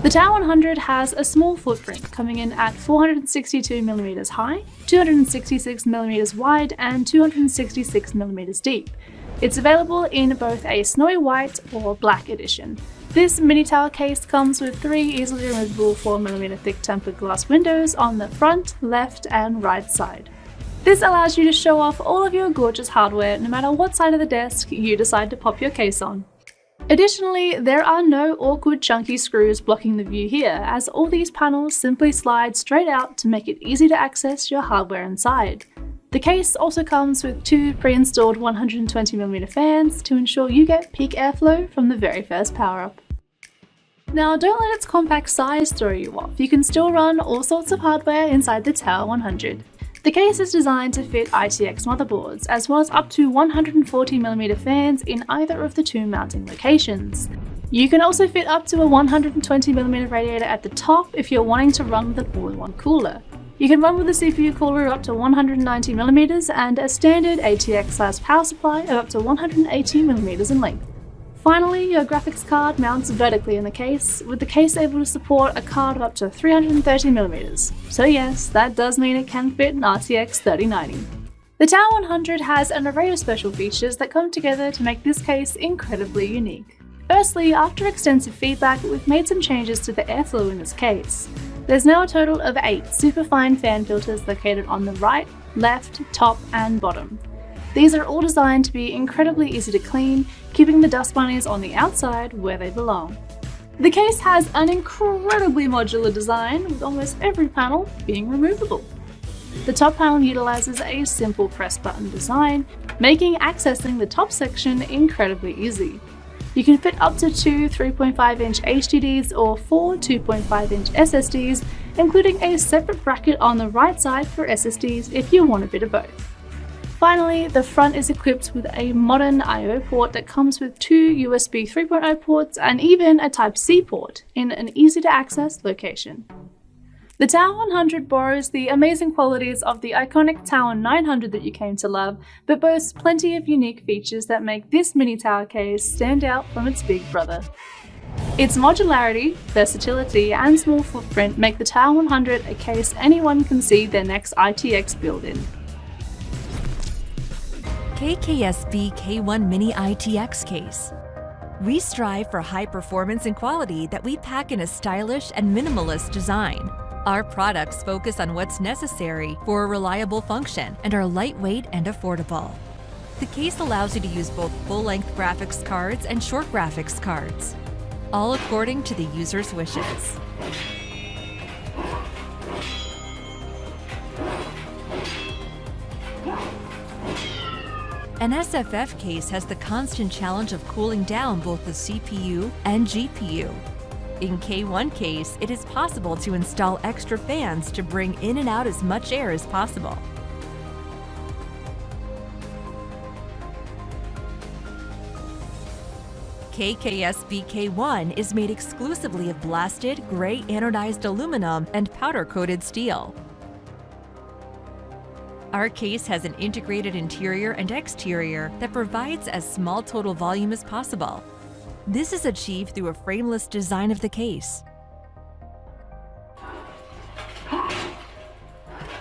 The Tower 100 has a small footprint, coming in at 462mm high, 266mm wide, and 266mm deep. It's available in both a snowy white or black edition. This mini tower case comes with 3 easily removable 4mm thick tempered glass windows on the front, left, and right side. This allows you to show off all of your gorgeous hardware no matter what side of the desk you decide to pop your case on. Additionally, there are no awkward chunky screws blocking the view here, as all these panels simply slide straight out to make it easy to access your hardware inside. The case also comes with 2 pre-installed 120mm fans to ensure you get peak airflow from the very first power up. Now, don't let its compact size throw you off. You can still run all sorts of hardware inside the Tower 100. The case is designed to fit ITX motherboards, as well as up to 140mm fans in either of the 2 mounting locations. You can also fit up to a 120mm radiator at the top if you're wanting to run with an all-in-one cooler. You can run with a CPU cooler up to 190mm and a standard ATX-sized power supply of up to 180mm in length. Finally, your graphics card mounts vertically in the case, with the case able to support a card of up to 330mm. So yes, that does mean it can fit an RTX 3090. The Tower 100 has an array of special features that come together to make this case incredibly unique. Firstly, after extensive feedback, we've made some changes to the airflow in this case. There's now a total of 8 superfine fan filters located on the right, left, top, and bottom. These are all designed to be incredibly easy to clean, keeping the dust bunnies on the outside where they belong. The case has an incredibly modular design, with almost every panel being removable. The top panel utilizes a simple press button design, making accessing the top section incredibly easy. You can fit up to 2 3.5-inch HDDs or 4 2.5-inch SSDs, including a separate bracket on the right side for SSDs if you want a bit of both. Finally, the front is equipped with a modern I/O port that comes with 2 USB 3.0 ports and even a Type-C port in an easy-to-access location. The Tower 100 borrows the amazing qualities of the iconic Tower 900 that you came to love, but boasts plenty of unique features that make this mini tower case stand out from its big brother. Its modularity, versatility, and small footprint make the Tower 100 a case anyone can see their next ITX build in. KKSB K1 Mini ITX Case. We strive for high performance and quality that we pack in a stylish and minimalist design. Our products focus on what's necessary for a reliable function and are lightweight and affordable. The case allows you to use both full-length graphics cards and short graphics cards, all according to the user's wishes. An SFF case has the constant challenge of cooling down both the CPU and GPU. In K1 case, it is possible to install extra fans to bring in and out as much air as possible. KKSB K1 is made exclusively of blasted, gray anodized aluminum and powder-coated steel. Our case has an integrated interior and exterior that provides as small total volume as possible. This is achieved through a frameless design of the case.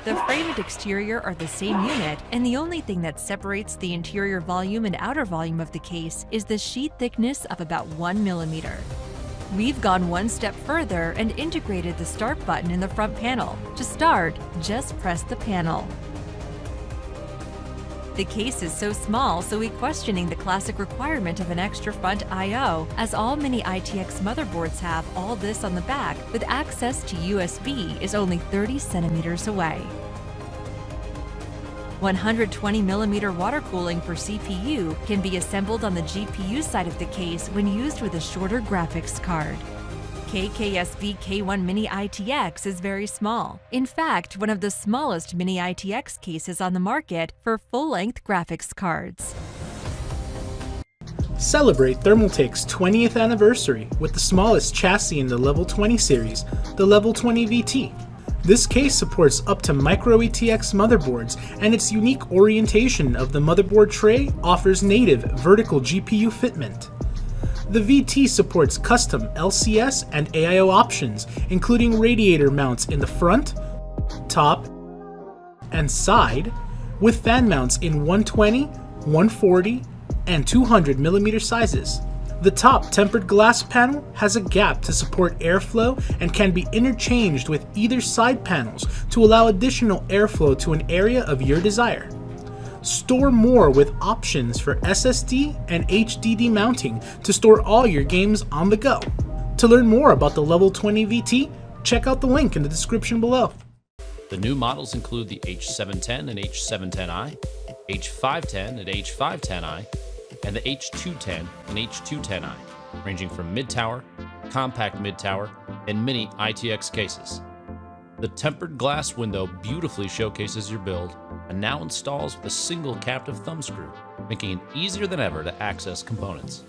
The frame and exterior are the same unit, and the only thing that separates the interior volume and outer volume of the case is the sheet thickness of about 1 millimeter. We've gone one step further and integrated the start button in the front panel. To start, just press the panel. The case is so small, so we're questioning the classic requirement of an extra front I/O, as all Mini ITX motherboards have all this on the back, with access to USB is only 30 centimeters away. 120mm water cooling for CPU can be assembled on the GPU side of the case when used with a shorter graphics card. KKSB K1 Mini ITX is very small. In fact, one of the smallest Mini ITX cases on the market for full-length graphics cards. Celebrate Thermaltake's 20th anniversary with the smallest chassis in the Level 20 series, the Level 20 VT. This case supports up to Micro-ATX motherboards, and its unique orientation of the motherboard tray offers native vertical GPU fitment. The VT supports custom LCS and AIO options, including radiator mounts in the front, top, and side, with fan mounts in 120, 140, and 200mm sizes. The top tempered glass panel has a gap to support airflow and can be interchanged with either side panels to allow additional airflow to an area of your desire. Store more with options for SSD and HDD mounting to store all your games on the go. To learn more about the Level 20 VT, check out the link in the description below. The new models include the H710 and H710i, H510 and H510i, and the H210 and H210i, ranging from mid-tower, compact mid-tower, and Mini ITX cases. The tempered glass window beautifully showcases your build and now installs with a single captive thumb screw, making it easier than ever to access components.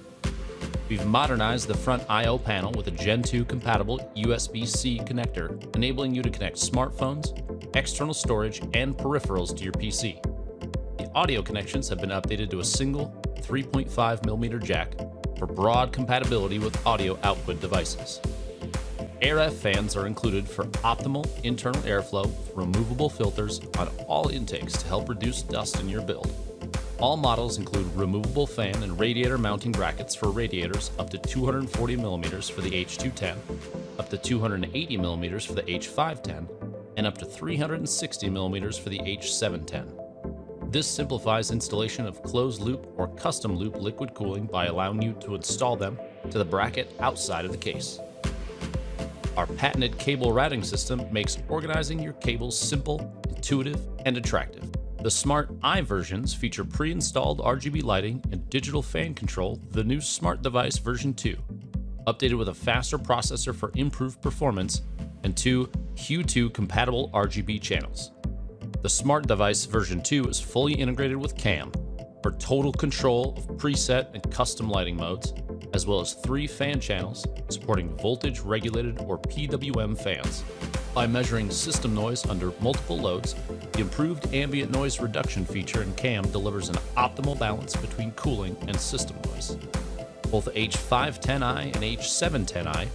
We've modernized the front I/O panel with a Gen 2 compatible USB-C connector, enabling you to connect smartphones, external storage, and peripherals to your PC. The audio connections have been updated to a single 3.5mm jack for broad compatibility with audio output devices. AirF fans are included for optimal internal airflow with removable filters on all intakes to help reduce dust in your build. All models include removable fan and radiator mounting brackets for radiators up to 240mm for the H210, up to 280mm for the H510, and up to 360mm for the H710. This simplifies installation of closed-loop or custom-loop liquid cooling by allowing you to install them to the bracket outside of the case. Our patented cable routing system makes organizing your cables simple, intuitive, and attractive. The Smart I versions feature pre-installed RGB lighting and digital fan control, the new Smart Device version 2, updated with a faster processor for improved performance and 2 Q2 compatible RGB channels. The Smart Device version 2 is fully integrated with CAM for total control of preset and custom lighting modes, as well as 3 fan channels supporting voltage regulated or PWM fans. By measuring system noise under multiple loads, the improved ambient noise reduction feature in CAM delivers an optimal balance between cooling and system noise. Both H510i and H710i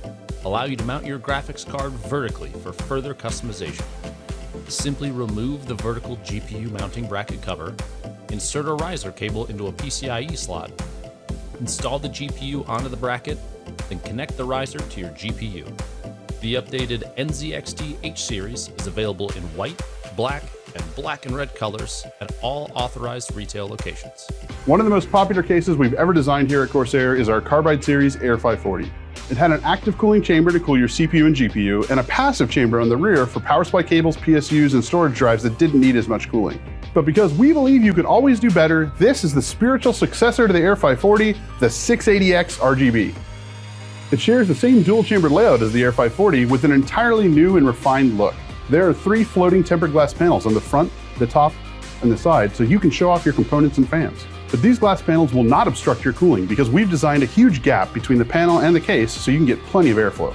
allow you to mount your graphics card vertically for further customization. Simply remove the vertical GPU mounting bracket cover, insert a riser cable into a PCIe slot, install the GPU onto the bracket, then connect the riser to your GPU. The updated NZXT H-series is available in white, black, and black and red colors at all authorized retail locations. One of the most popular cases we've ever designed here at Corsair is our Carbide Series Air 540. It had an active cooling chamber to cool your CPU and GPU, and a passive chamber on the rear for power supply cables, PSUs, and storage drives that didn't need as much cooling. But because we believe you can always do better, this is the spiritual successor to the Air 540, the 680X RGB. It shares the same dual-chambered layout as the Air 540 with an entirely new and refined look. There are 3 floating tempered glass panels on the front, the top, and the side, so you can show off your components and fans. But these glass panels will not obstruct your cooling because we've designed a huge gap between the panel and the case so you can get plenty of airflow.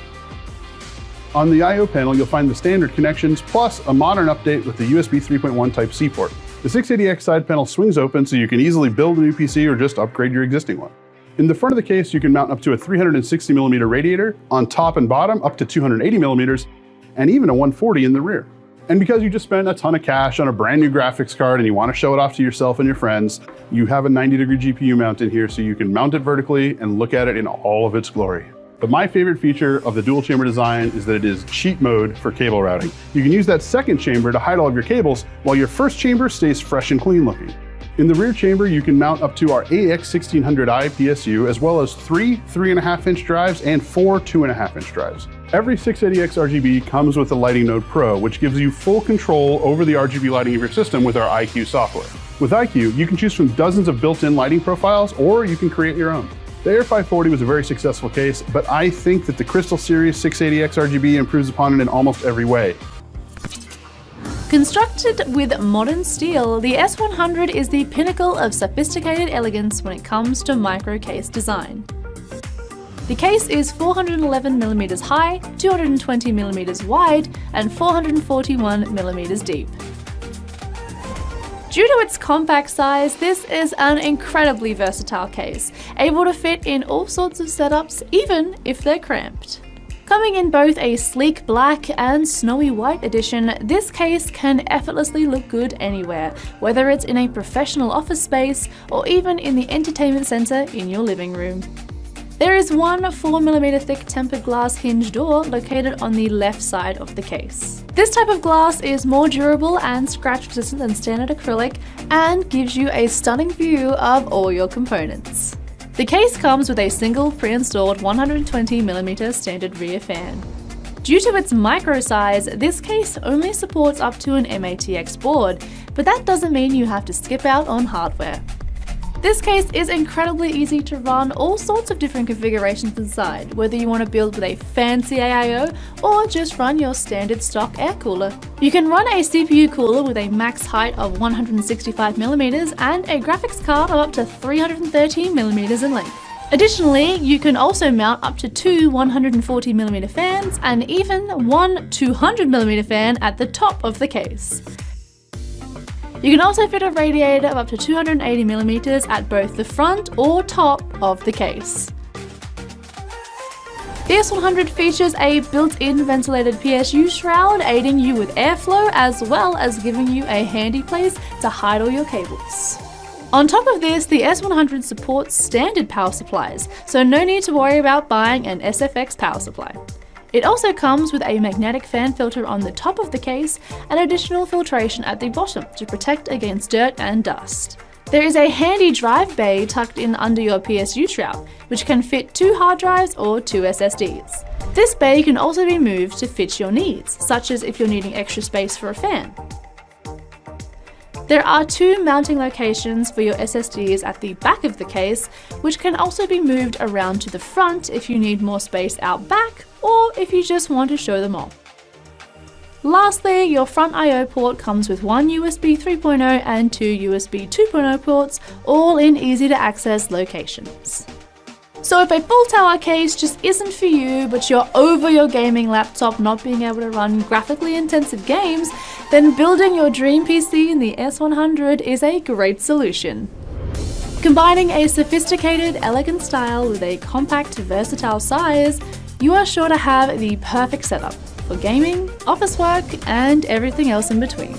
On the I/O panel, you'll find the standard connections plus a modern update with the USB 3.1 Type-C port. The 680X side panel swings open so you can easily build a new PC or just upgrade your existing one. In the front of the case, you can mount up to a 360mm radiator, on top and bottom up to 280mm, and even a 140 in the rear. And because you just spent a ton of cash on a brand new graphics card and you want to show it off to yourself and your friends, you have a 90-degree GPU mount in here so you can mount it vertically and look at it in all of its glory. But my favorite feature of the dual chamber design is that it is cheat mode for cable routing. You can use that second chamber to hide all of your cables while your first chamber stays fresh and clean looking. In the rear chamber, you can mount up to our AX1600i PSU, as well as 3 3.5-inch drives and 4 2.5-inch drives. Every 680X RGB comes with the Lighting Node Pro, which gives you full control over the RGB lighting of your system with our iCUE software. With iCUE, you can choose from dozens of built-in lighting profiles, or you can create your own. The Air 540 was a very successful case, but I think that the Crystal Series 680X RGB improves upon it in almost every way. Constructed with modern steel, the S100 is the pinnacle of sophisticated elegance when it comes to micro case design. The case is 411mm high, 220mm wide, and 441mm deep. Due to its compact size, this is an incredibly versatile case, able to fit in all sorts of setups, even if they're cramped. Coming in both a sleek black and snowy white edition, this case can effortlessly look good anywhere, whether it's in a professional office space or even in the entertainment center in your living room. There is one 4mm thick tempered glass hinge door located on the left side of the case. This type of glass is more durable and scratch resistant than standard acrylic and gives you a stunning view of all your components. The case comes with a single pre-installed 120mm standard rear fan. Due to its micro size, this case only supports up to an MATX board, but that doesn't mean you have to skip out on hardware. This case is incredibly easy to run all sorts of different configurations inside, whether you want to build with a fancy AIO or just run your standard stock air cooler. You can run a CPU cooler with a max height of 165mm and a graphics card of up to 313mm in length. Additionally, you can also mount up to two 140mm fans and even one 200mm fan at the top of the case. You can also fit a radiator of up to 280mm at both the front or top of the case. The S100 features a built-in ventilated PSU shroud aiding you with airflow as well as giving you a handy place to hide all your cables. On top of this, the S100 supports standard power supplies, so no need to worry about buying an SFX power supply. It also comes with a magnetic fan filter on the top of the case and additional filtration at the bottom to protect against dirt and dust. There is a handy drive bay tucked in under your PSU shroud, which can fit 2 hard drives or 2 SSDs. This bay can also be moved to fit your needs, such as if you're needing extra space for a fan. There are 2 mounting locations for your SSDs at the back of the case, which can also be moved around to the front if you need more space out back or if you just want to show them off. Lastly, your front I/O port comes with 1 USB 3.0 and 2 USB 2.0 ports, all in easy to access locations. So if a full tower case just isn't for you, but you're over your gaming laptop not being able to run graphically intensive games, then building your dream PC in the S100 is a great solution. Combining a sophisticated, elegant style with a compact, versatile size, you are sure to have the perfect setup for gaming, office work, and everything else in between.